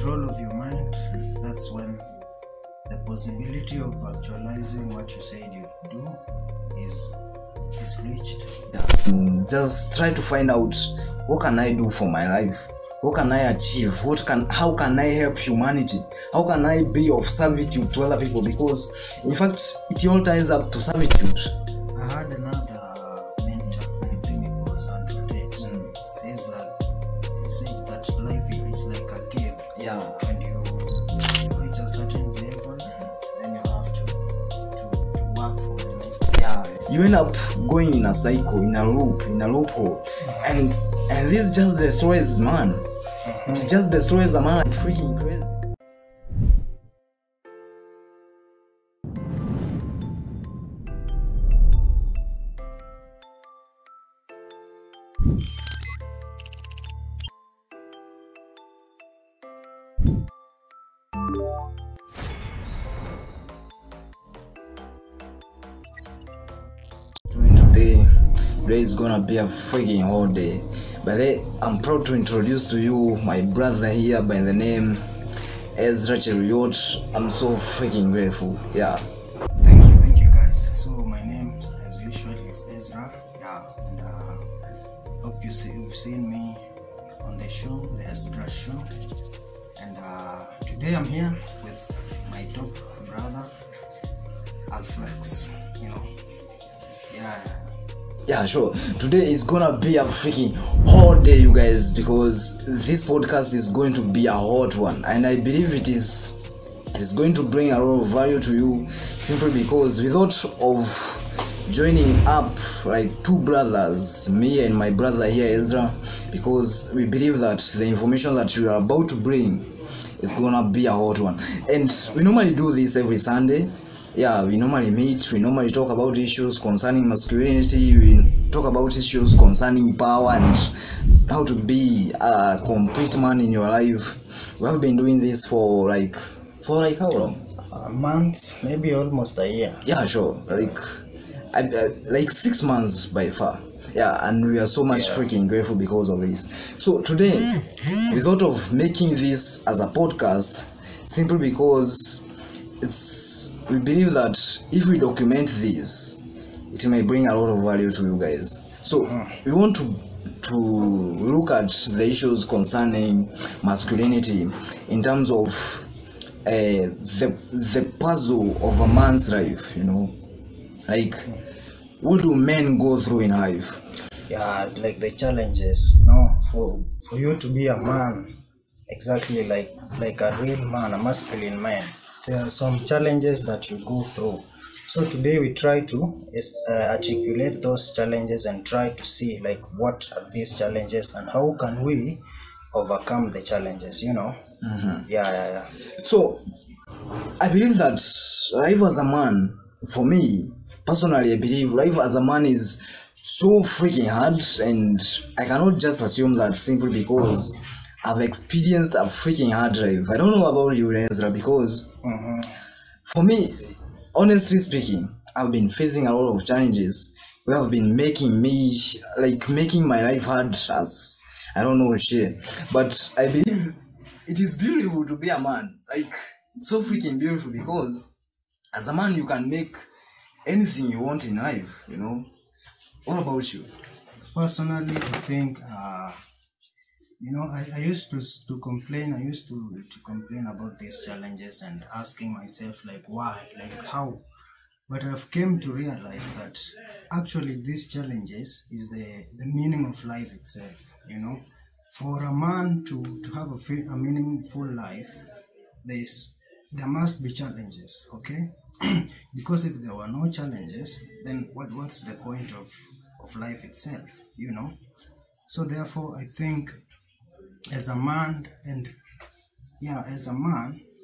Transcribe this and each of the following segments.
control of your mind, that's when the possibility of actualizing what you said you do is reached. Just try to find out, what can I do for my life? What can I achieve? How can I help humanity? How can I be of servitude to other people? Because in fact, it all ties up to servitude. I had another mentor, I think it was Andrew Tate, said that life is like a game. Yeah. When you reach a certain level, then you have to work for the next. Yeah. You end up going in a cycle, in a loophole, and this just destroys man. It just destroys a man like freaking crazy. Today is gonna be a freaking hot day. But I'm proud to introduce to you my brother here by the name Esdras. I'm so freaking grateful. Yeah. Thank you guys. So my name, as usual, is Esdras. Yeah, and hope you've seen me on the show, the Esdras show. And today I'm here with my top brother, Alflex. Yeah, sure. Today is gonna be a freaking hot day, you guys, because this podcast is going to be a hot one, and I believe it is going to bring a lot of value to you, simply because we thought of joining up like two brothers, me and my brother here, Esdras, because we believe that the information that you are about to bring is gonna be a hot one. And we normally do this every Sunday. Yeah, we normally meet, we normally talk about issues concerning masculinity, we talk about issues concerning power and how to be a complete man in your life. We have been doing this for like how long? A month, maybe almost a year. Yeah, sure. Like 6 months by far. Yeah, and we are so much freaking grateful because of this. So today, we thought of making this as a podcast simply because we believe that if we document this, it may bring a lot of value to you guys. So we want to look at the issues concerning masculinity in terms of the puzzle of a man's life. Like, what do men go through in life? Yeah, it's like the challenges. For you to be a man, exactly like a real man, a masculine man, there are some challenges that you go through. So today we try to articulate those challenges and try to see like what are these challenges and how can we overcome the challenges. Yeah. So I believe that life as a man, for me personally, I believe life as a man is so freaking hard, and I cannot just assume that simply because I've experienced a freaking hard life. I don't know about you, Esdras, because for me, honestly speaking, I've been facing a lot of challenges which have been making my life hard as I don't know shit. But I believe it is beautiful to be a man. Like, it's so freaking beautiful because as a man you can make anything you want in life. What about you? Personally, I think I used to complain. I used to complain about these challenges and asking myself like why, like how. But I've came to realize that actually these challenges is the meaning of life itself. For a man to have a meaningful life, there must be challenges. Okay, because if there were no challenges, then what's the point of life itself? So therefore, I think, as a man,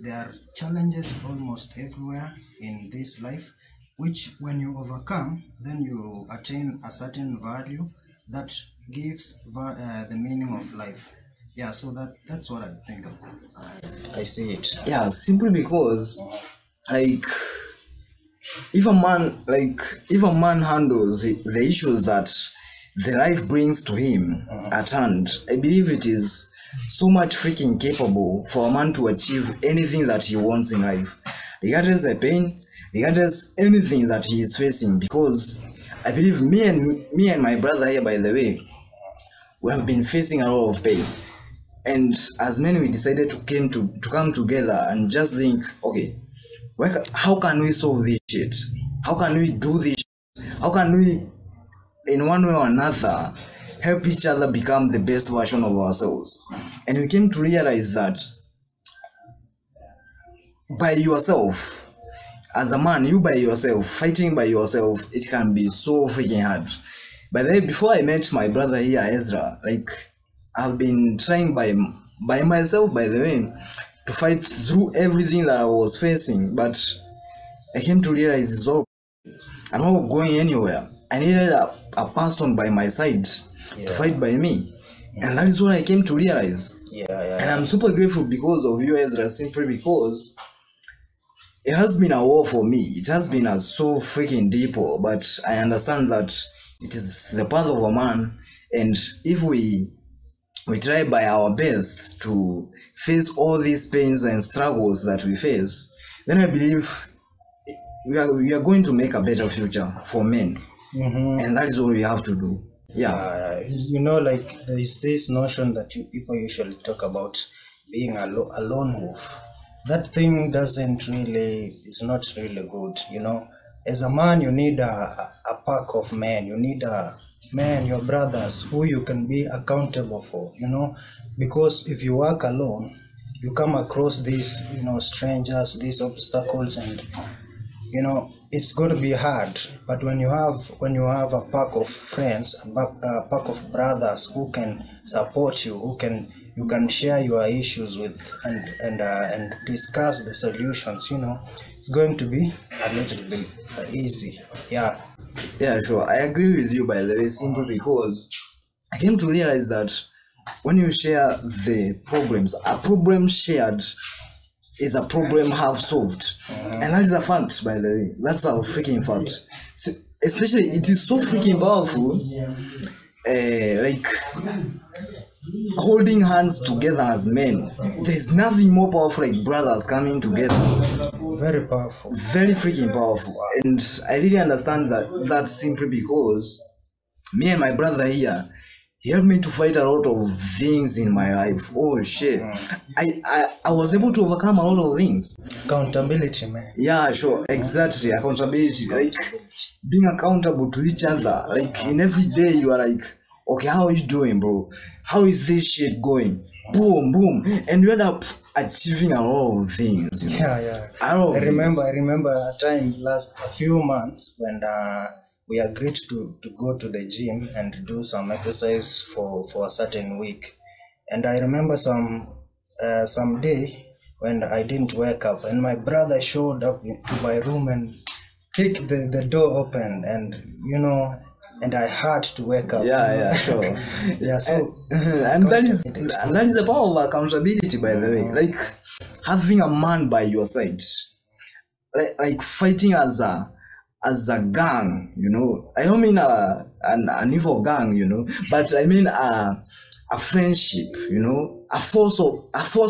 there are challenges almost everywhere in this life, which when you overcome, then you attain a certain value that gives the meaning of life. Yeah, so that's what I think of. I see it. Yeah, simply because if a man handles the issues that the life brings to him at hand, I believe it is so much freaking capable for a man to achieve anything that he wants in life, regardless the pain, regardless anything that he is facing. Because I believe me and my brother here, by the way, we have been facing a lot of pain. And as men, we decided to come together and just think, okay, how can we solve this shit? How can we do this shit? How can we, in one way or another, help each other become the best version of ourselves? And we came to realize that by yourself, as a man, you by yourself, fighting by yourself, it can be so freaking hard. By the way, before I met my brother here, Esdras, like, I've been trying by myself, by the way, to fight through everything that I was facing, but I came to realize I'm not going anywhere. I needed a person by my side to fight by me. And that is what I came to realize. And I'm super grateful because of you, Esdras, simply because it has been a war for me. It has been a so freaking deep war, but I understand that it is the path of a man, and if we try by our best to face all these pains and struggles that we face, then I believe we are going to make a better future for men. And that is what we have to do. You know, like, there is this notion that people usually talk about being a lone wolf. That thing is not really good, you know. As a man, you need a pack of men. You need your brothers, who you can be accountable for, you know. Because if you work alone, you come across these, you know, strangers, these obstacles, and, you know, it's going to be hard. But when you have a pack of friends, a pack of brothers who can support you, you can share your issues with and discuss the solutions, you know, it's going to be a little bit easy. Yeah, sure, I agree with you, by the way, simply because I came to realize that when you share the problems, a problem shared is a problem half solved. And that is a fact, by the way. That's a freaking fact. So, especially, it is so freaking powerful, like holding hands together as men. There's nothing more powerful like brothers coming together. Very powerful. Very freaking powerful. And I really understand that simply because me and my brother here, he helped me to fight a lot of things in my life. Oh shit. I was able to overcome a lot of things. Accountability, man. Yeah, sure. Exactly. Accountability. Like, being accountable to each other. Like, in every day you are like, okay, how are you doing, bro? How is this shit going? Boom, boom. And you end up achieving a lot of things, you know? I remember a time a few months when we agreed to go to the gym and do some exercise for a certain week. And I remember some day when I didn't wake up, and my brother showed up to my room and kicked the door open, and, you know, and I had to wake up. Sure. So and that is the power of accountability, by the way. Like, having a man by your side, like fighting as a gang, you know. I don't mean an evil gang, you know, but I mean a friendship, you know, a force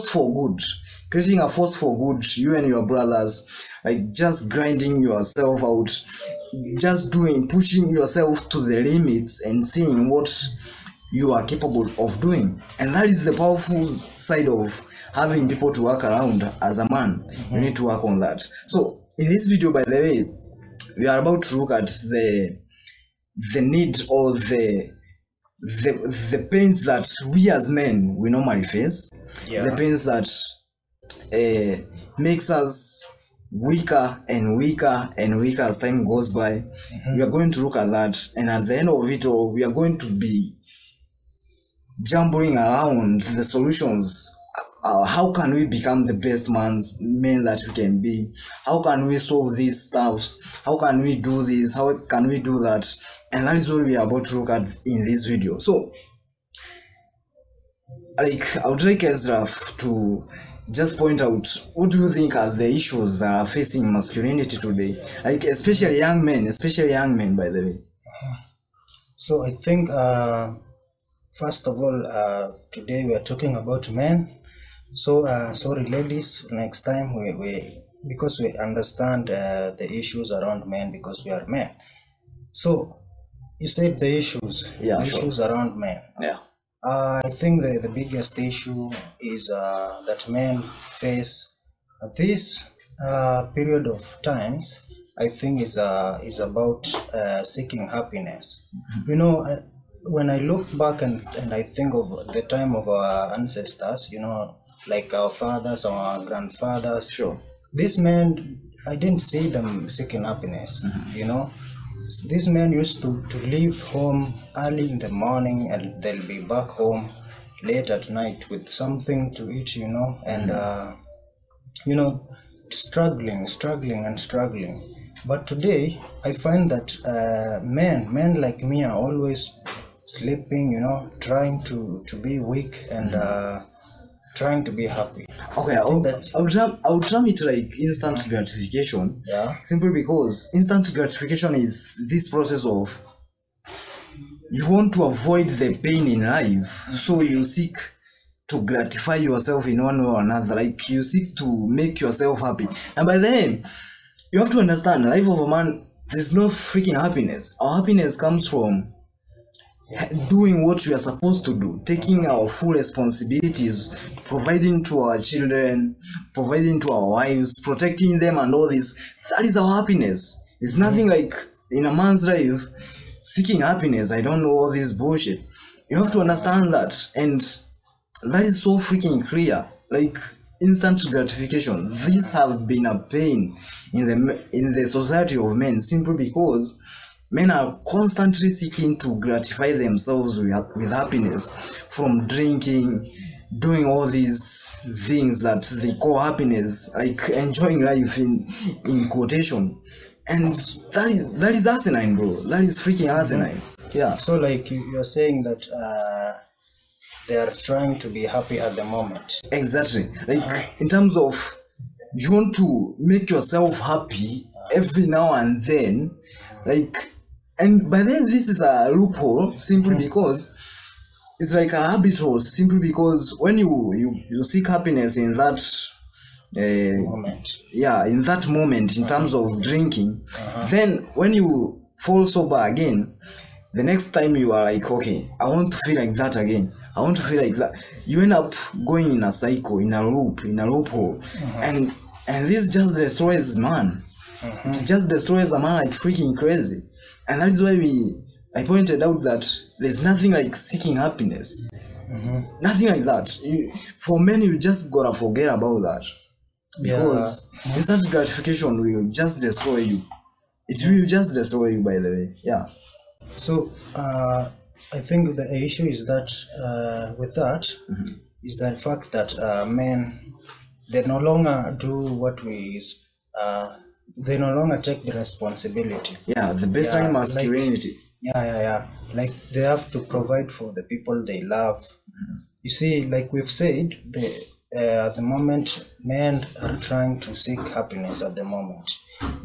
for good, creating a force for good. You and your brothers, like, just grinding yourself out, just pushing yourself to the limits and seeing what you are capable of doing. And that is the powerful side of having people to work around as a man. You need to work on that. So in this video, by the way, we are about to look at the need or the pains that we as men we normally face, the pains that makes us weaker and weaker and weaker as time goes by. We are going to look at that, and at the end of it all, we are going to be jumbling around the solutions. How can we become the best men that we can be? How can we solve these stuffs? How can we do this? How can we do that? And that is what we are about to look at in this video. So, like, I would like Esdras to just point out, what do you think are the issues that are facing masculinity today? Like, especially young men, by the way. So I think first of all, today we are talking about men. So, sorry, ladies, next time we because we understand the issues around men because we are men. So, you said the issues, issues around men. Yeah. I think the biggest issue is that men face at this period of times. I think is about seeking happiness. You know, when I look back and I think of the time of our ancestors, you know, like our fathers, our grandfathers. Sure. These men, I didn't see them seeking happiness. You know, these men used to leave home early in the morning and they'll be back home late at night with something to eat. You know, and you know, struggling. But today, I find that men like me are always sleeping, you know, trying to be weak and trying to be happy. Okay, I would term it like instant gratification. Yeah. Simply because instant gratification is this process of you want to avoid the pain in life, so you seek to gratify yourself in one way or another. Like you seek to make yourself happy. And by then, you have to understand, the life of a man, there's no freaking happiness. Our happiness comes from doing what we are supposed to do, taking our full responsibilities, providing to our children, providing to our wives, protecting them and all this. That is our happiness. It's nothing like in a man's life, seeking happiness. I don't know all this bullshit. You have to understand that, and that is so freaking clear. Like instant gratification. These have been a pain in the society of men simply because men are constantly seeking to gratify themselves with happiness from drinking, doing all these things that they call happiness, like enjoying life in quotation. And that is asinine, bro. That is freaking asinine. Yeah. So like you're saying that they are trying to be happy at the moment. Exactly. Like in terms of you want to make yourself happy every now and then, like, and by then this is a loophole simply because it's like a habit hole, simply because when you seek happiness in that moment. Yeah, in that moment, in terms of drinking, then when you fall sober again, the next time you are like, okay, I want to feel like that again. I want to feel like that. You end up going in a cycle, in a loophole, and this just destroys man. It just destroys a man like freaking crazy, and that is why I pointed out that there's nothing like seeking happiness. Nothing like that. For men, you just gotta forget about that, because instant gratification will just destroy you. It will just destroy you, by the way. Yeah. So I think the issue is that with that is the fact that men, they no longer do what they no longer take the responsibility. Yeah, the baseline masculinity. Like they have to provide for the people they love. You see, like we've said, at the moment, men are trying to seek happiness at the moment.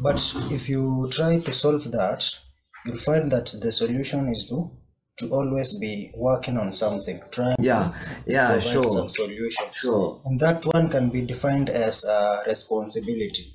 But if you try to solve that, you'll find that the solution is to always be working on something, trying to provide some solutions. Sure. And that one can be defined as responsibility.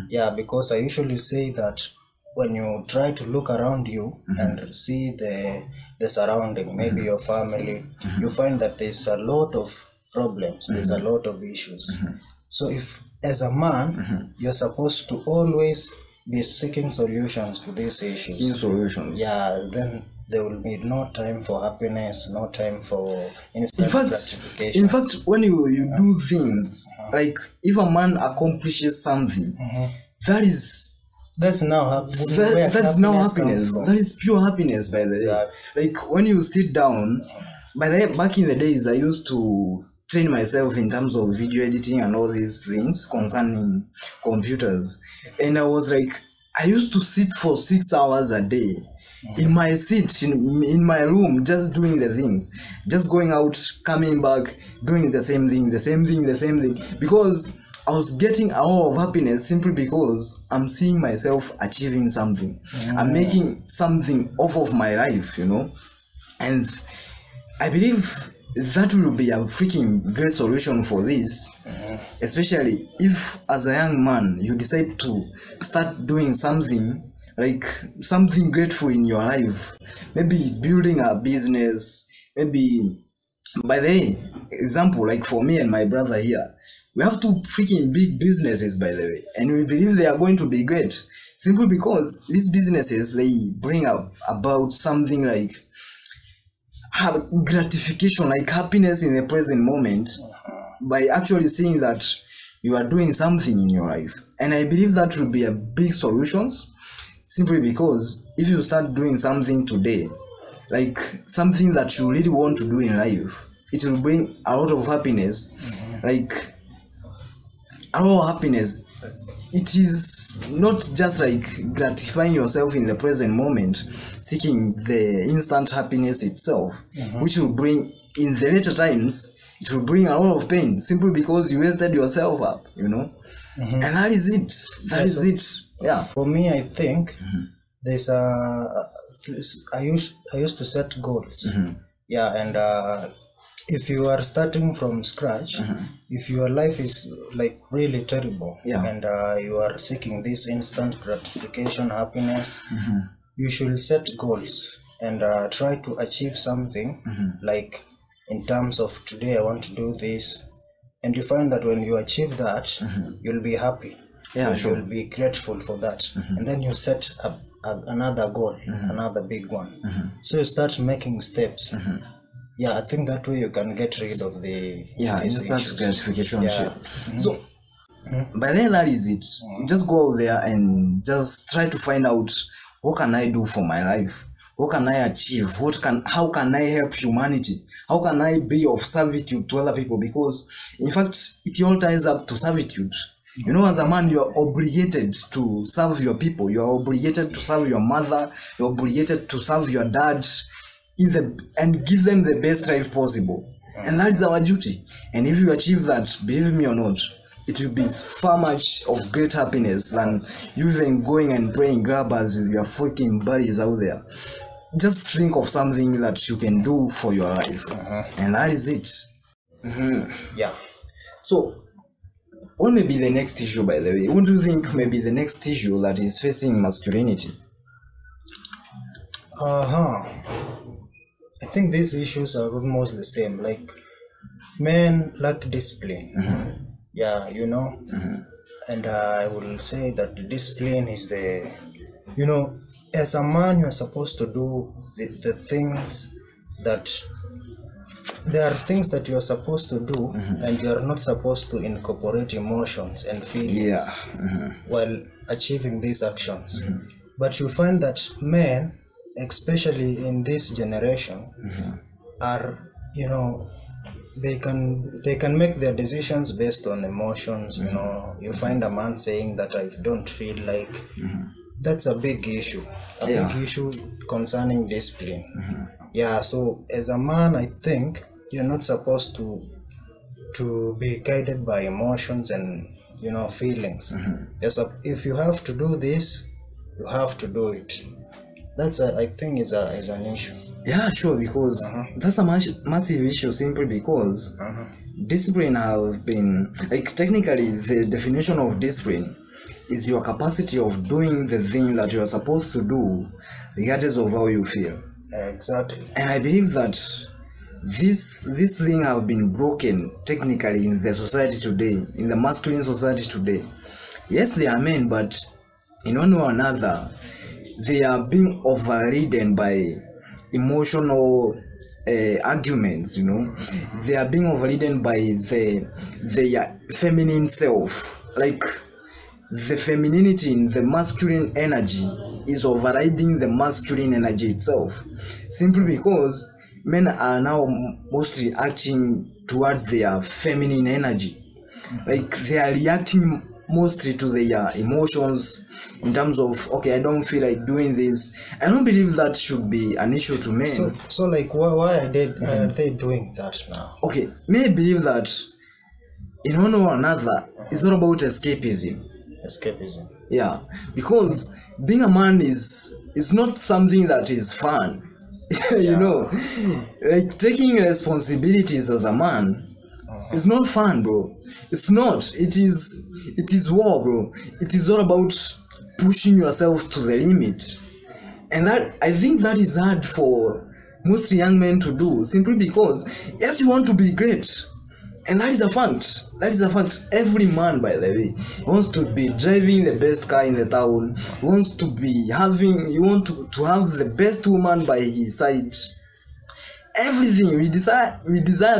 Yeah, because I usually say that when you try to look around you and see the surrounding, maybe your family, you find that there's a lot of problems, there's a lot of issues. So if as a man, you're supposed to always be seeking solutions to these issues. Seeking solutions. Yeah, then there will be no time for happiness, no time for instant gratification. In fact, when you do things, like if a man accomplishes something, that's now happiness. That is pure happiness, by the way. Like when you sit down, back in the days, I used to train myself in terms of video editing and all these things concerning computers, and I was like, I used to sit for 6 hours a day in my seat in my room, just doing the things, just going out, coming back, doing the same thing, because I was getting a lot of happiness simply because I'm seeing myself achieving something. I'm making something off of my life, you know. And I believe that will be a freaking great solution for this, especially if as a young man you decide to start doing something like something grateful in your life, maybe building a business, maybe. By the way, example, like for me and my brother here, we have two freaking big businesses, by the way, and we believe they are going to be great, simply because these businesses, they bring about something like gratification, like happiness in the present moment, by actually seeing that you are doing something in your life. And I believe that will be a big solution, simply because if you start doing something today, like something that you really want to do in life, it will bring a lot of happiness. Like a lot of happiness. It is not just like gratifying yourself in the present moment, seeking the instant happiness itself, which will bring in the later times, it will bring a lot of pain, simply because you wasted yourself up, and that is it. That is it. Yeah. For me, I think there's I used to set goals. Yeah, and if you are starting from scratch, if your life is like really terrible, and you are seeking this instant gratification, happiness, you should set goals and try to achieve something. Like in terms of today, I want to do this, and you find that when you achieve that, you'll be happy. Yeah, sure. You'll be grateful for that, and then you set up another goal, another big one. So you start making steps. Yeah, I think that way you can get rid of the instant gratification. So by then, that is it. Just go out there and just try to find out, what can I do for my life? What can I achieve? How can I help humanity? How can I be of servitude to other people? Because in fact, it all ties up to servitude. As a man, you are obligated to serve your people. You are obligated to serve your mother. You are obligated to serve your dad, and give them the best life possible. And that is our duty. And if you achieve that, believe me or not, it will be far much of great happiness than you even going and playing grabbers with your freaking buddies out there. Just think of something that you can do for your life. And that is it. Yeah. So, what may be the next issue, by the way? What do you think may be the next issue that is facing masculinity? I think these issues are almost the same. Like, men lack discipline. Yeah, and I will say that the discipline is as a man, you're supposed to do the things that, there are things that you're supposed to do, and you're not supposed to incorporate emotions and feelings while achieving these actions. But you find that men, especially in this generation, are, they can make their decisions based on emotions. You find a man saying that I don't feel like. That's a big issue. Big issue concerning discipline. Yeah, so as a man, I think you're not supposed to be guided by emotions and feelings. Yes, if you have to do this, you have to do it. That's I think is an issue. Yeah, sure, because that's a massive issue, simply because discipline have been, like, technically the definition of discipline is your capacity of doing the thing that you are supposed to do regardless of how you feel. Exactly. And I believe that this thing have been broken technically in the society today, in the masculine society today. Yes, they are men, but in one way or another, they are being overridden by emotional arguments. They are being overridden by their feminine self. Like, the femininity in the masculine energy is overriding the masculine energy itself, simply because men are now mostly acting towards their feminine energy. Like, they are reacting mostly to their emotions in terms of, okay, I don't feel like doing this. I don't believe that should be an issue to men. So like, why are they doing that now? Okay, may I believe that in one or another, it's not about escapism. Yeah, because being a man is not something that is fun. You know, like taking responsibilities as a man is not fun, bro. It's not. It is war, bro. It is all about pushing yourself to the limit. And that, I think that is hard for most young men to do, simply because, yes, you want to be great. And that is a fact. That is a fact. Every man, by the way, wants to be driving the best car in the town. Wants to be having, you want to have the best woman by his side. Everything we desire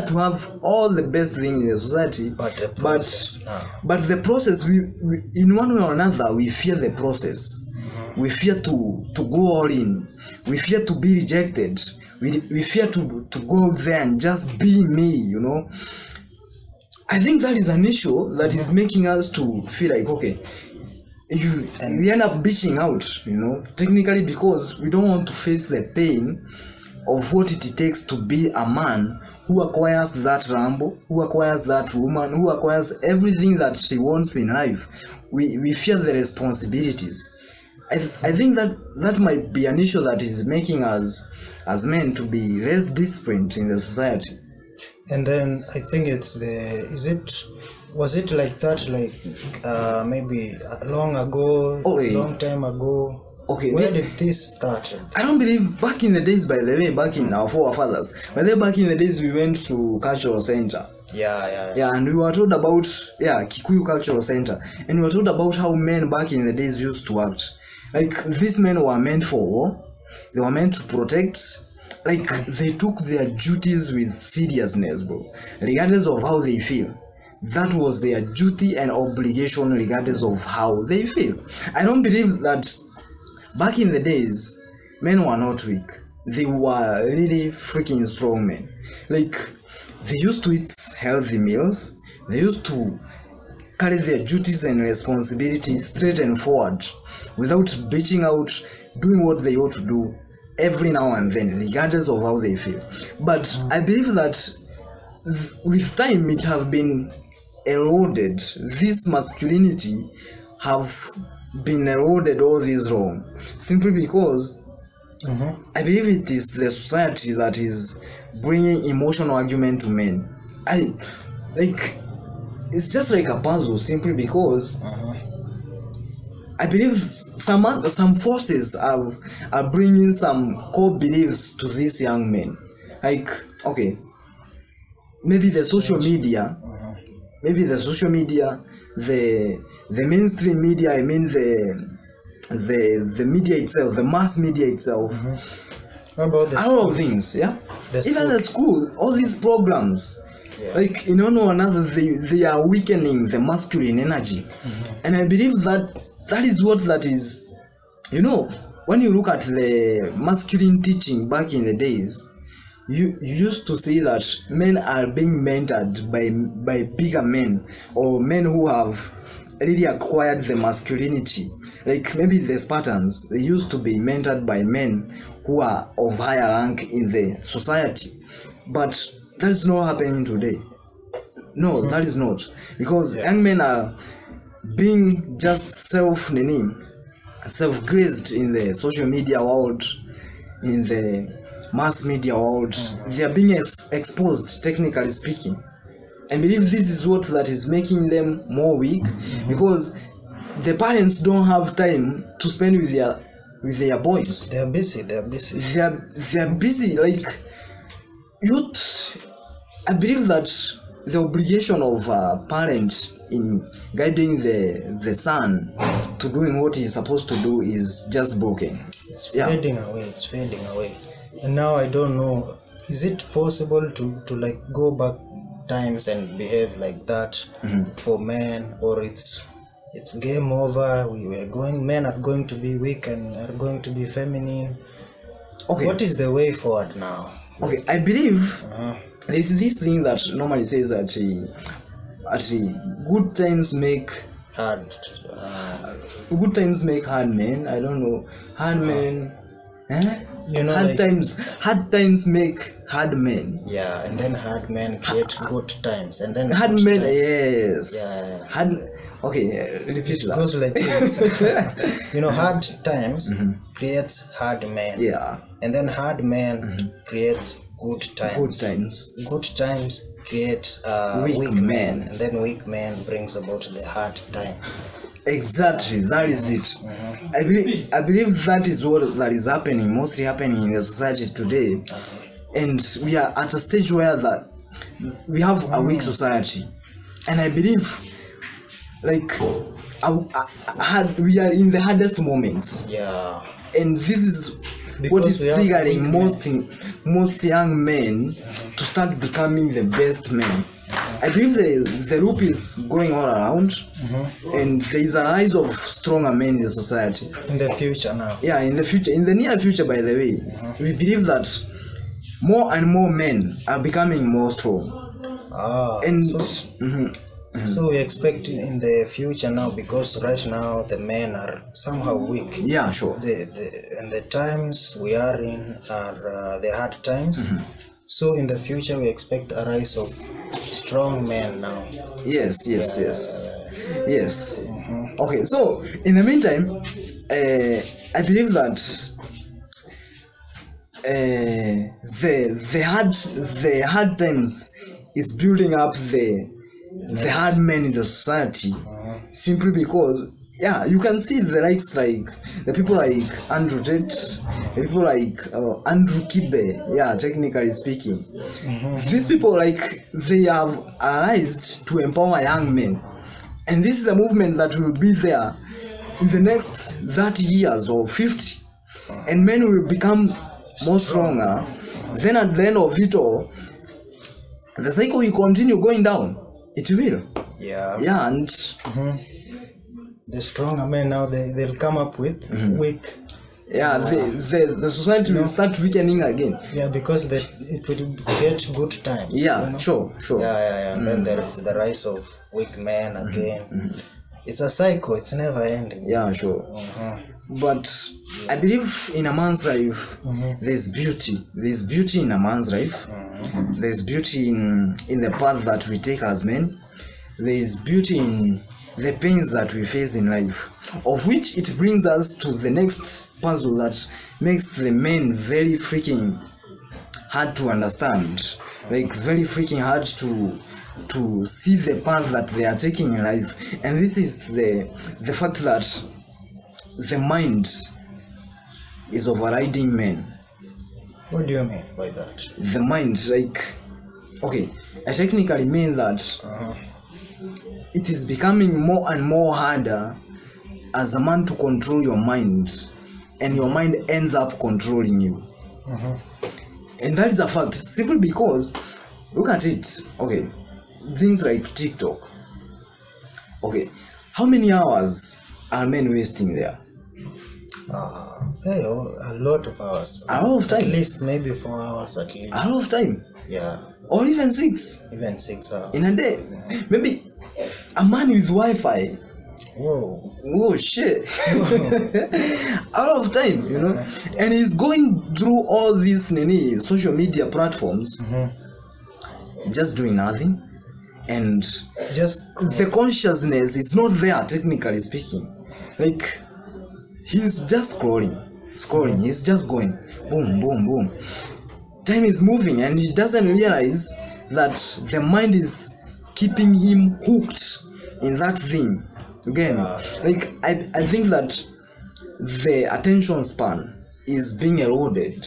to have all the best thing in the society. But the process, we in one way or another, we fear the process. We fear to go all in. We fear to be rejected. We fear to go out there and just be me, you know. I think that is an issue that is making us to feel like, okay, we end up bitching out, you know, technically, because we don't want to face the pain of what it takes to be a man who acquires that Rambo, who acquires that woman, who acquires everything that she wants in life. We fear the responsibilities. I think that might be an issue that is making us as men to be less disciplined in the society. And then I think was it like that, like maybe long ago, long time ago? Okay, where did this start? I don't believe back in the days, by the way, back in our forefathers, but then back in the days we went to cultural center. Yeah, and we were told about Kikuyu Cultural Center, and we were told about how men back in the days used to act. Like, these men were meant for war. They were meant to protect. Like, they took their duties with seriousness, bro, regardless of how they feel. That was their duty and obligation, regardless of how they feel. I don't believe that back in the days, men were not weak. They were really freaking strong men. Like, they used to eat healthy meals. They used to carry their duties and responsibilities straight and forward, without bitching out, doing what they ought to do every now and then, regardless of how they feel. But I believe that with time it have been eroded. This masculinity have been eroded all this wrong, simply because I believe it is the society that is bringing emotional argument to men. It's just like a puzzle, simply because I believe some forces are bringing some core beliefs to these young men. Like, okay, maybe the social media, the mainstream media, I mean the media itself, the mass media itself. What about a lot of things, yeah? Even the school, all these programs, like, in one or another, they are weakening the masculine energy. And I believe that is what that is. You know, when you look at the masculine teaching back in the days, you used to see that men are being mentored by bigger men, or men who have really acquired the masculinity. Like, maybe the Spartans, they used to be mentored by men who are of higher rank in the society. But that is not happening today. No, that is not. Because young men are being just self-graced in the social media world, in the mass media world. They are being exposed, technically speaking. I believe this is what that is making them more weak, because the parents don't have time to spend with their boys. They are busy. They are busy. Like, youth, I believe that the obligation of a parent in guiding the son to doing what he's supposed to do is just broken. It's fading away. And now I don't know, is it possible to like go back times and behave like that for men, or it's game over? Men are going to be weak and are going to be feminine. Okay, what is the way forward now? Okay, I believe there's this thing that normally says that good times make hard men. I don't know, hard men. You know, hard times make hard men. Yeah, and then hard men create good times, and then hard men. Yes. Yeah. Okay, repeat that. Goes like this. Hard times creates hard men. Yeah. And then hard men creates good times. Good times. Good times creates weak men. And then weak men brings about the hard time. Exactly, that is it. I believe that is what that is happening, mostly happening in the society today. And we are at a stage where that we have a weak society. And I believe like we are in the hardest moments. Yeah. And this is what is triggering most young men to start becoming the best men. I believe the loop is going all around, and there is a rise of stronger men in the society. In the future now. Yeah, in the near future, by the way, we believe that more and more men are becoming more strong. And so we expect in the future now, because right now the men are somehow weak. Yeah, sure. And the times we are in are the hard times. So in the future we expect a rise of strong men now. Yes. Okay, so in the meantime, I believe that the hard times is building up the hard men in the society, simply because you can see the likes like the people like Andrew Tate, the people like Andrew Kibe, technically speaking. These people, like, they have arised to empower young men, and this is a movement that will be there in the next 30 years or 50, and men will become more stronger. Then at the end of it all, the cycle will continue going down. It will. Yeah, and the stronger men now, they'll come up with weak. Yeah, the society will start weakening again. Yeah, because it will create good times. Yeah, sure. Yeah. And then there is the rise of weak men again. It's a cycle. It's never ending. Yeah, sure. But I believe in a man's life, there's beauty. There's beauty in a man's life. There's beauty in the path that we take as men. There's beauty in the pains that we face in life, of which it brings us to the next puzzle that makes the men very freaking hard to understand, like very freaking hard to see the path that they are taking in life. And this is the fact that the mind is overriding men. What do you mean by that? The mind, like, okay, I technically mean that it is becoming more and more harder as a man to control your mind, and your mind ends up controlling you. And that is a fact, simply because, look at it, okay, things like TikTok. Okay, how many hours are men wasting there? A lot of hours. A lot of time. At least maybe 4 hours at least. A lot of time. Yeah. Or even 6. Even 6 hours. In a day. Maybe a man with Wi-Fi. Whoa, shit. A lot of time, And he's going through all these social media platforms, just doing nothing. And just the consciousness is not there, technically speaking. Like, he's just scrolling. He's just going boom, boom, boom. Time is moving, and he doesn't realize that the mind is keeping him hooked in that thing. Again, like, I think that the attention span is being eroded,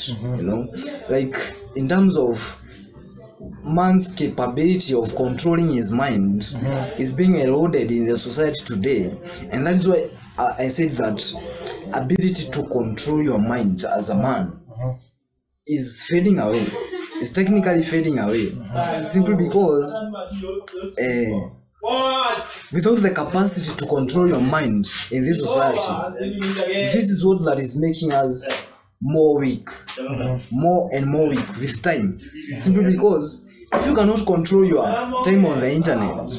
like, in terms of man's capability of controlling his mind is being eroded in the society today. And that is why I said that ability to control your mind as a man is fading away. It's technically fading away, simply because without the capacity to control your mind in this society, this is what that is making us more weak, more and more weak with time. Simply because if you cannot control your time on the internet,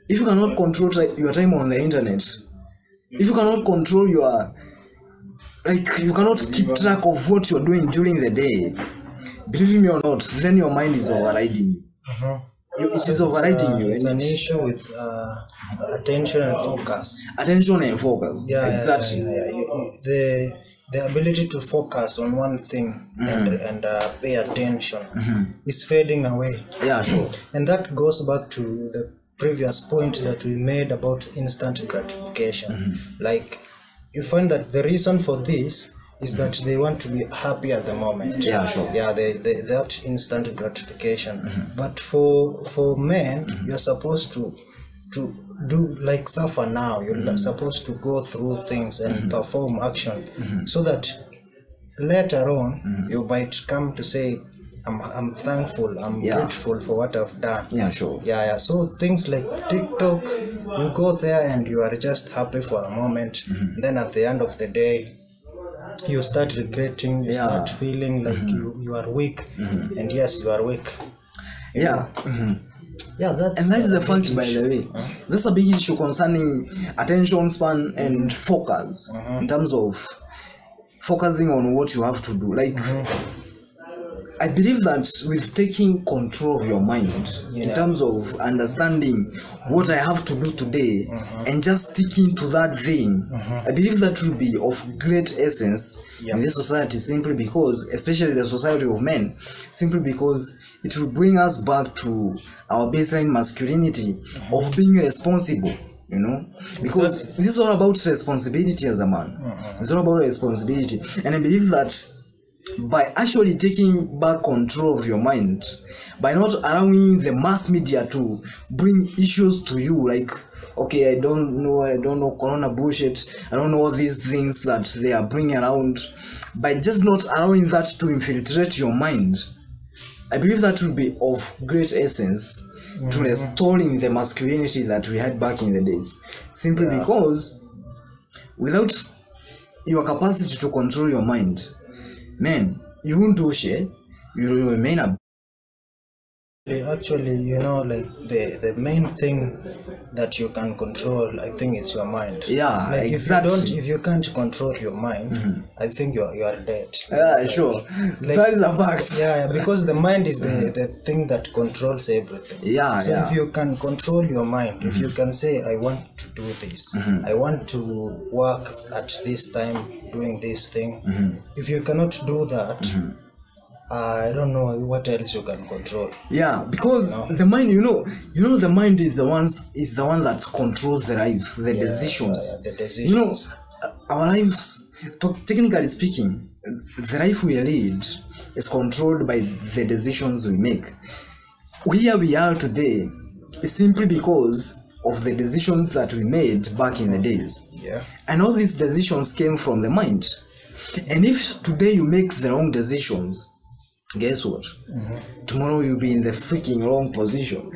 if you cannot control your time on the internet, if you cannot control your, like, you cannot keep track of what you're doing during the day, believe me or not, then your mind is overriding you. It is overriding you. It's an issue with attention and focus. Attention and focus. Yeah, exactly. The ability to focus on one thing and pay attention is fading away. Yeah, sure. And that goes back to the previous point that we made about instant gratification. Like, you find that the reason for this is that they want to be happy at the moment. Yeah, sure. Yeah, that instant gratification. But for men, you're supposed to do like suffer now. You're supposed to go through things and perform action so that later on you might come to say, I'm thankful, I'm grateful for what I've done. Yeah, sure. Yeah. So things like TikTok, you go there and you are just happy for a moment. Then at the end of the day, you start regretting, you start feeling like you are weak. And yes, you are weak. Yeah. Yeah, and that is a fact, by the way. That's a big issue concerning attention span and focus, in terms of focusing on what you have to do. Like, I believe that with taking control of your mind, in terms of understanding what I have to do today and just sticking to that thing, I believe that will be of great essence in this society, simply because, especially the society of men, simply because it will bring us back to our baseline masculinity of being responsible. You know, because this is all about responsibility as a man. It's all about responsibility, and I believe that by actually taking back control of your mind, by not allowing the mass media to bring issues to you, like, okay, I don't know corona bullshit, I don't know all these things that they are bringing around, by just not allowing that to infiltrate your mind, I believe that will be of great essence to restoring the masculinity that we had back in the days, simply because without your capacity to control your mind, man, you won't do shit. You will remain a... Actually, you know, like the main thing that you can control, I think, is your mind. Yeah, like exactly. If you can't control your mind, I think you are dead. Yeah, like, sure. Like, that is a fact. Yeah, because the mind is the thing that controls everything. Yeah, so if you can control your mind, if you can say, I want to do this, I want to work at this time doing this thing, if you cannot do that, I don't know what else you can control. Yeah, because the mind, you know, the mind is the one that controls the life, the decisions. The decisions. You know, our lives, technically speaking, the life we lead is controlled by the decisions we make. Here we are today is simply because of the decisions that we made back in the days. Yeah. And all these decisions came from the mind. And if today you make the wrong decisions, guess what? Tomorrow you'll be in the freaking wrong position.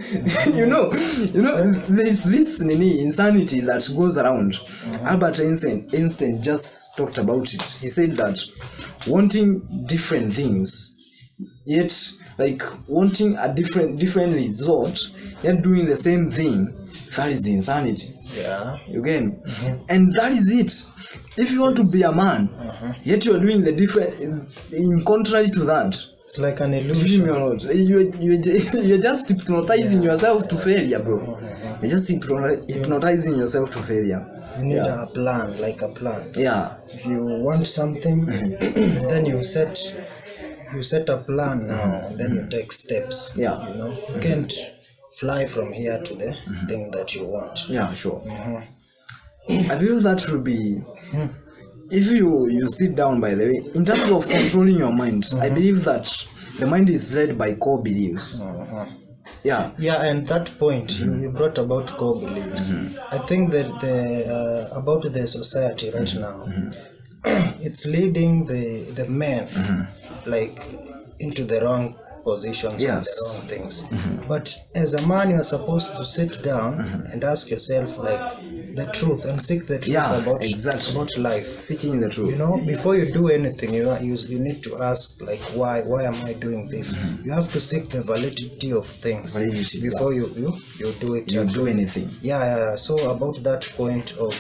you know, there's this insanity that goes around. Albert Einstein just talked about it. He said that wanting different things, yet like wanting a different result, yet doing the same thing, that is the insanity. Yeah. You get me? And that is it. If you want to be a man, yet you are doing the different, in contrary to that, it's like an illusion. You're just hypnotizing yourself to failure, bro. You're just hypnotizing yourself to failure. You need a plan, like a plan. Yeah. If you want something, then you set a plan now, and then you take steps. Yeah. You know, you can't fly from here to the thing that you want. Yeah, sure. I feel that will be... If you sit down, by the way, in terms of controlling your mind, I believe that the mind is led by core beliefs. Yeah. Yeah, and that point you brought about core beliefs. I think that about the society right now, it's leading the men like into the wrong positions and the wrong things. But as a man, you are supposed to sit down and ask yourself like the truth and seek the truth about life. Seeking the truth. You know, before you do anything, you need to ask like why am I doing this? You have to seek the validity of things before you do it. You do anything. Yeah. So about that point of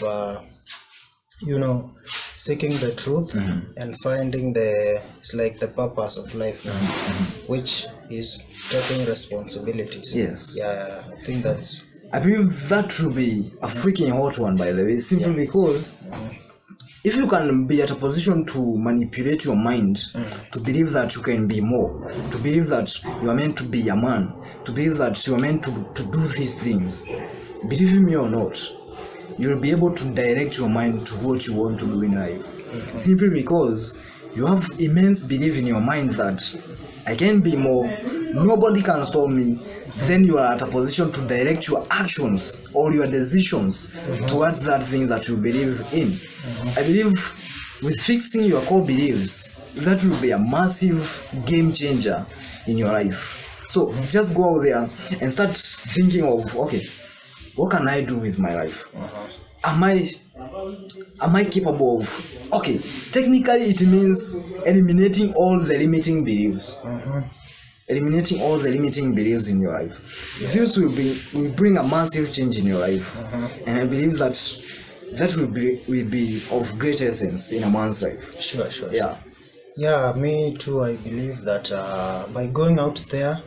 seeking the truth and finding it's like the purpose of life now, which is taking responsibilities. Yes. Yeah, I think that's I believe that will be a freaking hot one, by the way, simply because if you can be at a position to manipulate your mind to believe that you can be more, to believe that you are meant to be a man, to believe that you are meant to do these things, believe me or not, you'll be able to direct your mind to what you want to do in life. Simply because you have immense belief in your mind that I can be more, nobody can stop me. Then you are at a position to direct your actions or your decisions towards that thing that you believe in. I believe with fixing your core beliefs, that will be a massive game changer in your life. So just go out there and start thinking of, okay, what can I do with my life? Am I capable of, okay, technically it means eliminating all the limiting beliefs. Eliminating all the limiting beliefs in your life. This will bring a massive change in your life. And I believe that will be of great essence in a man's life. Sure. Yeah, me too. I believe that by going out there,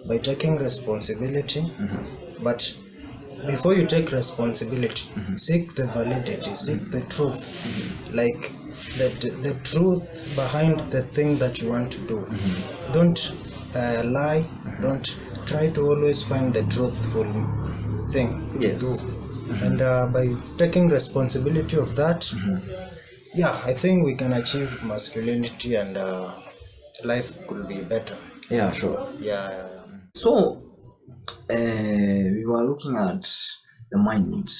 by taking responsibility, but before you take responsibility, seek the validity, seek the truth, like the truth behind the thing that you want to do. Don't lie, don't try to always find the truthful thing to do. And by taking responsibility of that, I think we can achieve masculinity and life could be better. Yeah, sure. Yeah. So we were looking at the mind,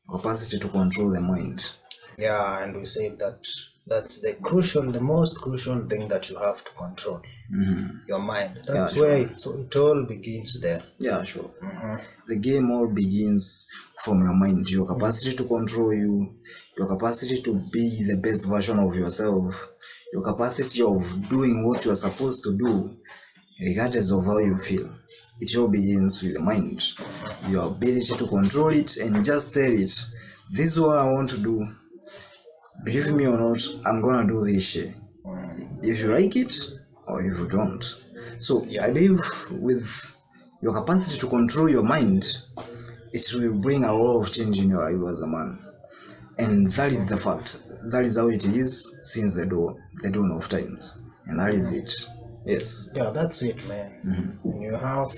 capacity to control the mind. Yeah, and we said that that's the most crucial thing that you have to control. Your mind. That's where it all begins there. Yeah, sure. The game all begins from your mind. Your capacity to control you, your capacity to be the best version of yourself, your capacity of doing what you are supposed to do, regardless of how you feel. It all begins with the mind. Your ability to control it and just tell it, this is what I want to do. Believe me or not, I'm gonna do this shit. If you like it or if you don't. So I believe with your capacity to control your mind, it will bring a lot of change in your life as a man. And that is the fact. That is how it is since the dawn of times. And that is it. Yes. Yeah, that's it, man. When you have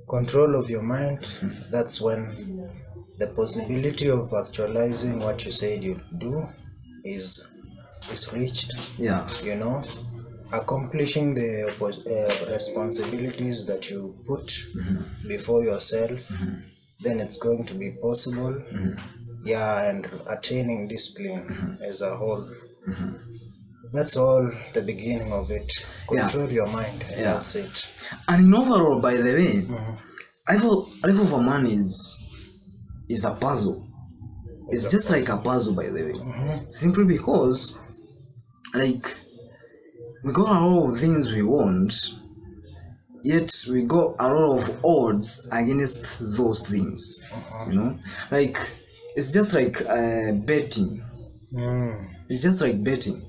control of your mind, that's when the possibility of actualizing what you said you'd do is reached. Yeah. You know, accomplishing the responsibilities that you put before yourself, then it's going to be possible. And attaining discipline as a whole. That's all the beginning of it. Control your mind. That's it. And in overall, by the way, life of a man is a puzzle. It's just like a puzzle, by the way. Simply because, like, we got a lot of things we want, yet we got a lot of odds against those things. You know, like it's just like betting. It's just like betting.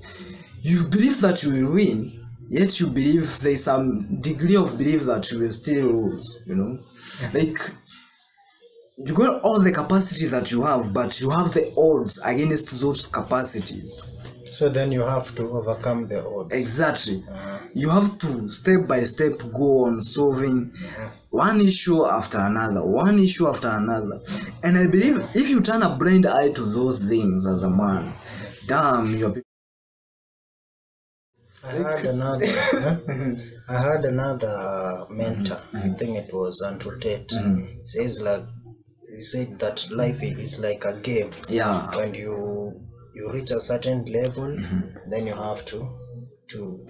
You believe that you will win, yet you believe there's some degree of belief that you will still lose. You know, like you got all the capacity that you have, but you have the odds against those capacities. So then you have to overcome the odds. Exactly. You have to step by step go on solving one issue after another, one issue after another. And I believe if you turn a blind eye to those things as a man, damn, you're... I had another mentor. I think it was Andrew Tate. He said that life is like a game. Yeah. When you reach a certain level, then you have to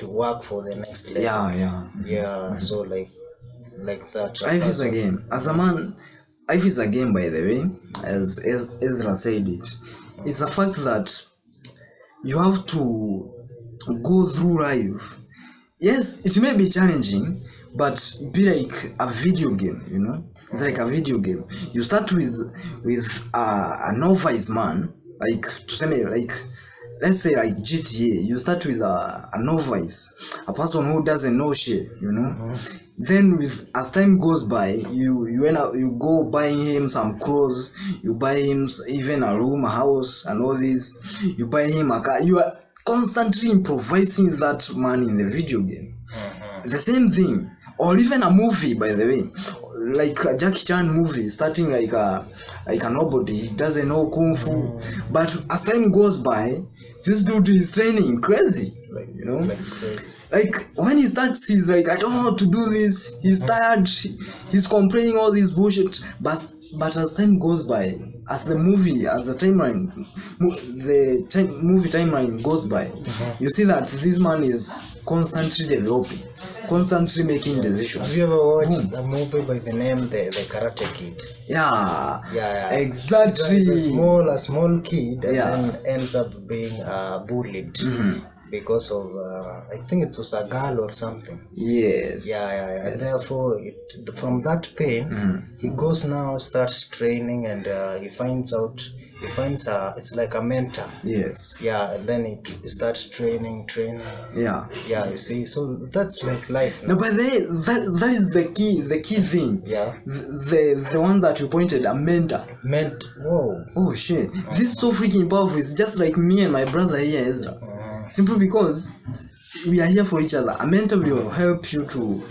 work for the next level. So like that. Life is a game. As a man, life is a game, by the way, as Esdras said it. It's a fact that you have to go through life. Yes, it may be challenging, but be like a video game, you know. It's like a video game. You start with a novice man, like to say, like let's say like GTA, you start with a novice, a person who doesn't know shit, you know. Then as time goes by, you end up, you go buying him some clothes, you buy him even a room, a house, and all this. You buy him a car. You are constantly improvising that man in the video game. The same thing, or even a movie, by the way, like a Jackie Chan movie, starting like a nobody, he doesn't know kung fu, but as time goes by, this dude is training crazy, like, you know, like crazy. Like when he starts, he's like, I don't know how to do this. He's tired. He's complaining all this bullshit. But as time goes by, as the movie timeline goes by, you see that this man is constantly developing, constantly making decisions. Have you ever watched a movie by the name the Karate Kid? Yeah, exactly. It's a small kid, and then ends up being bullied because of I think it was a girl or something. Yes. And therefore, from that pain, he goes now, starts training, and he finds it's like a mentor. Yes. And then he starts training. You see, so that's like life now. No, but that is the key thing. The one that you pointed, a mentor. Whoa. Oh shit, this is so freaking powerful. It's just like me and my brother here, Esdras. Simply because we are here for each other. A mentor will help you to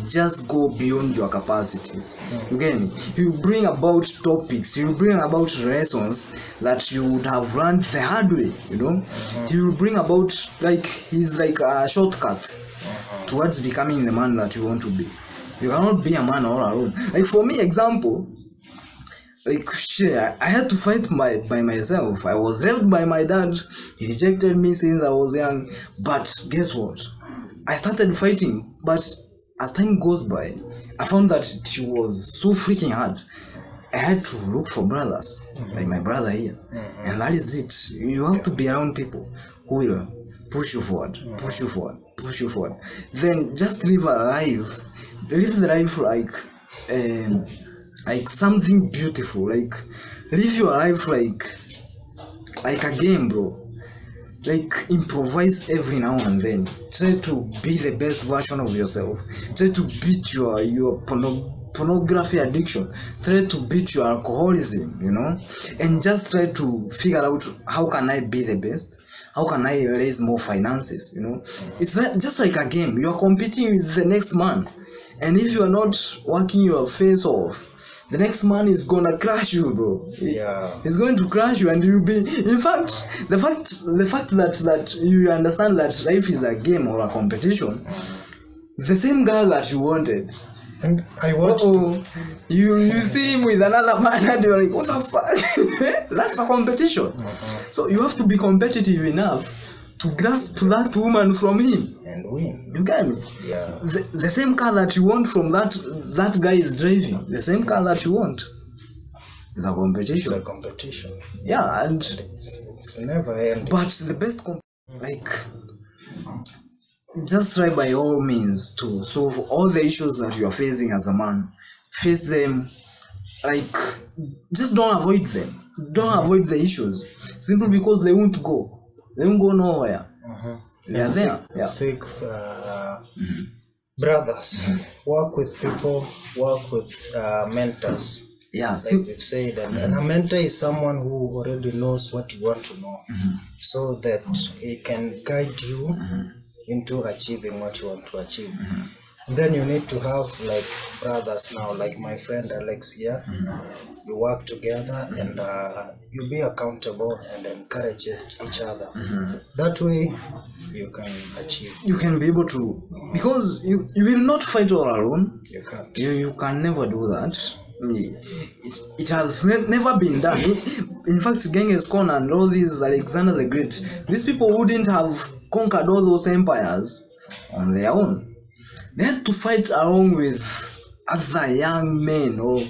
just go beyond your capacities. You get me? You bring about topics, you bring about lessons that you would have learned the hard way, you know. You bring about, like, he's like a shortcut towards becoming the man that you want to be. You cannot be a man all alone. Like for me, example, like shit, I had to fight by myself. I was raised by my dad. He rejected me since I was young. But guess what? I started fighting. But as time goes by, I found that it was so freaking hard. I had to look for brothers, like my brother here. And that is it. You have to be around people who will push you forward. Then just live a life. Live the life like something beautiful. Like live your life like a game, bro. Like improvise every now and then. Try to be the best version of yourself. Try to beat your pornography addiction. Try to beat your alcoholism, you know, and just try to figure out how can I be the best. How can I raise more finances, you know? It's just like a game. You are competing with the next man, and if you are not working your face off, the next man is gonna crash you, bro. He's going to crash you, and you'll be. In fact, the fact that you understand that life is a game or a competition. The same girl that you wanted, and I want you see him with another man, and you're like, what the fuck? That's a competition. So you have to be competitive enough to grasp that woman from him and win. You get me? The same car that you want from that guy is driving. The same car that you want is a competition. It's a competition. And it's never ending. But the best just try by all means to solve all the issues that you are facing as a man. Face them. Like, just don't avoid them. Don't avoid the issues simply because they won't go. They won't go nowhere. They are there. Brothers, work with people, work with mentors. Like we've said, and a mentor is someone who already knows what you want to know, so that he can guide you into achieving what you want to achieve. And then you need to have like brothers now, like my friend Alex here. You work together and you be accountable and encourage each other. That way you can achieve. You can be able to, because you will not fight all alone. You can't. You can never do that. It has never been done. In fact, Genghis Khan and all these, Alexander the Great, these people wouldn't have conquered all those empires on their own. They had to fight along with other young men or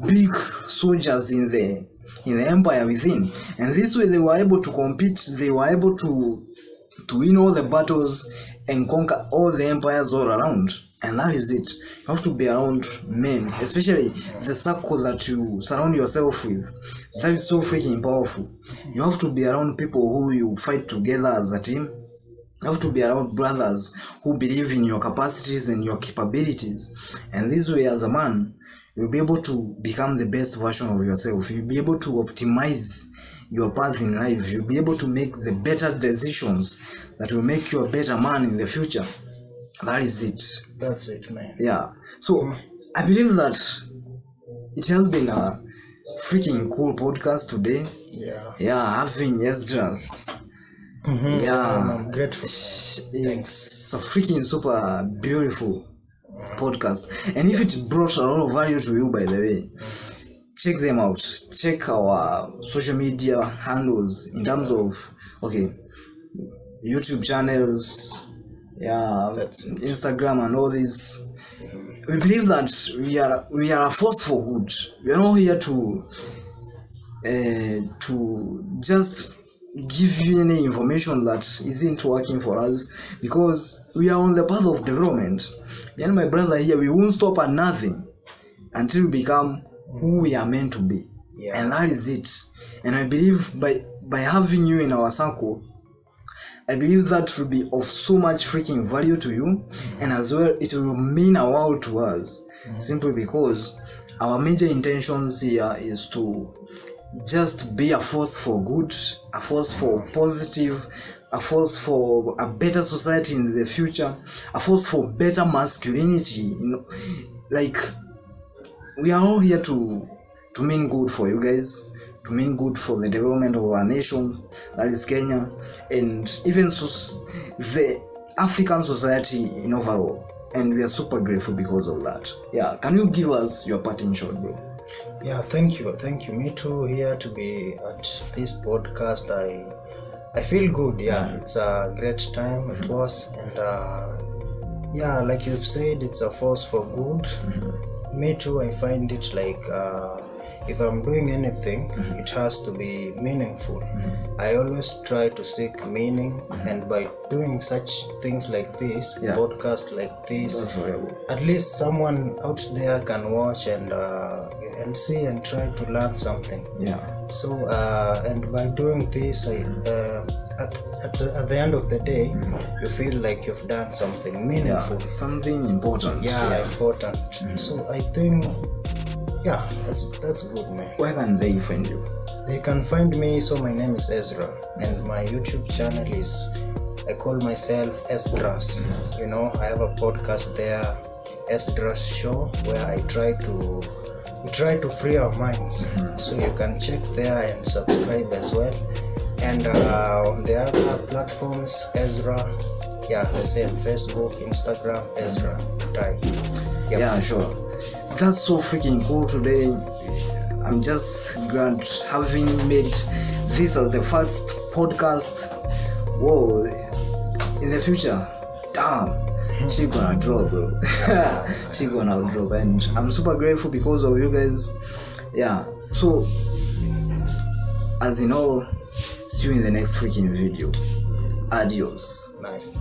big soldiers in the empire within, and this way they were able to compete. They were able to win all the battles and conquer all the empires all around. And that is it. You have to be around men, especially the circle that you surround yourself with. That is so freaking powerful. You have to be around people who you fight together as a team. You have to be around brothers who believe in your capacities and your capabilities. And this way, as a man, you'll be able to become the best version of yourself. You'll be able to optimize your path in life. You'll be able to make the better decisions that will make you a better man in the future. That is it. That's it, man. Yeah. So I believe that it has been a freaking cool podcast today. Yeah, having Esdras. Yeah, I'm grateful. It's a freaking super beautiful podcast. And if it brought a lot of value to you, by the way, check them out. Check our social media handles in terms of YouTube channels, Instagram and all this. We believe that we are a force for good. We are not here to just give you any information that isn't working for us, because we are on the path of development. Me and my brother here, we won't stop at nothing until we become who we are meant to be. And that is it. And I believe by having you in our circle, I believe that will be of so much freaking value to you, and as well it will mean a world to us, simply because our major intentions here is to just be a force for good, a force for positive, a force for a better society in the future, a force for better masculinity. Like, we are all here to mean good for you guys, to mean good for the development of our nation, that is Kenya, and even the African society in overall. And we are super grateful because of that. Yeah, can you give us your parting shot, bro? Yeah, thank you. Me too, here to be at this podcast. I feel good. It's a great time it was, and like you've said, it's a force for good. Me too, I find it like if I'm doing anything, it has to be meaningful. I always try to seek meaning, and by doing such things like this, podcast like this, at least someone out there can watch and see and try to learn something. So and by doing this, at the end of the day, you feel like you've done something meaningful, something important. Important. So I think that's good, man. Where can they find you? They can find me. So my name is Ezra, and my YouTube channel is, I call myself Esdras. You know, I have a podcast there, Esdras Show, where I try to free our minds. So you can check there and subscribe as well. And on the other platforms, Ezra, the same, Facebook, Instagram, Ezra Tate. Yeah, sure. That's so freaking cool today. I'm just glad having made this as the first podcast. Whoa, in the future, damn, she gonna drop, bro. She gonna drop, and I'm super grateful because of you guys. So as in all, see you in the next freaking video. Adios. Nice.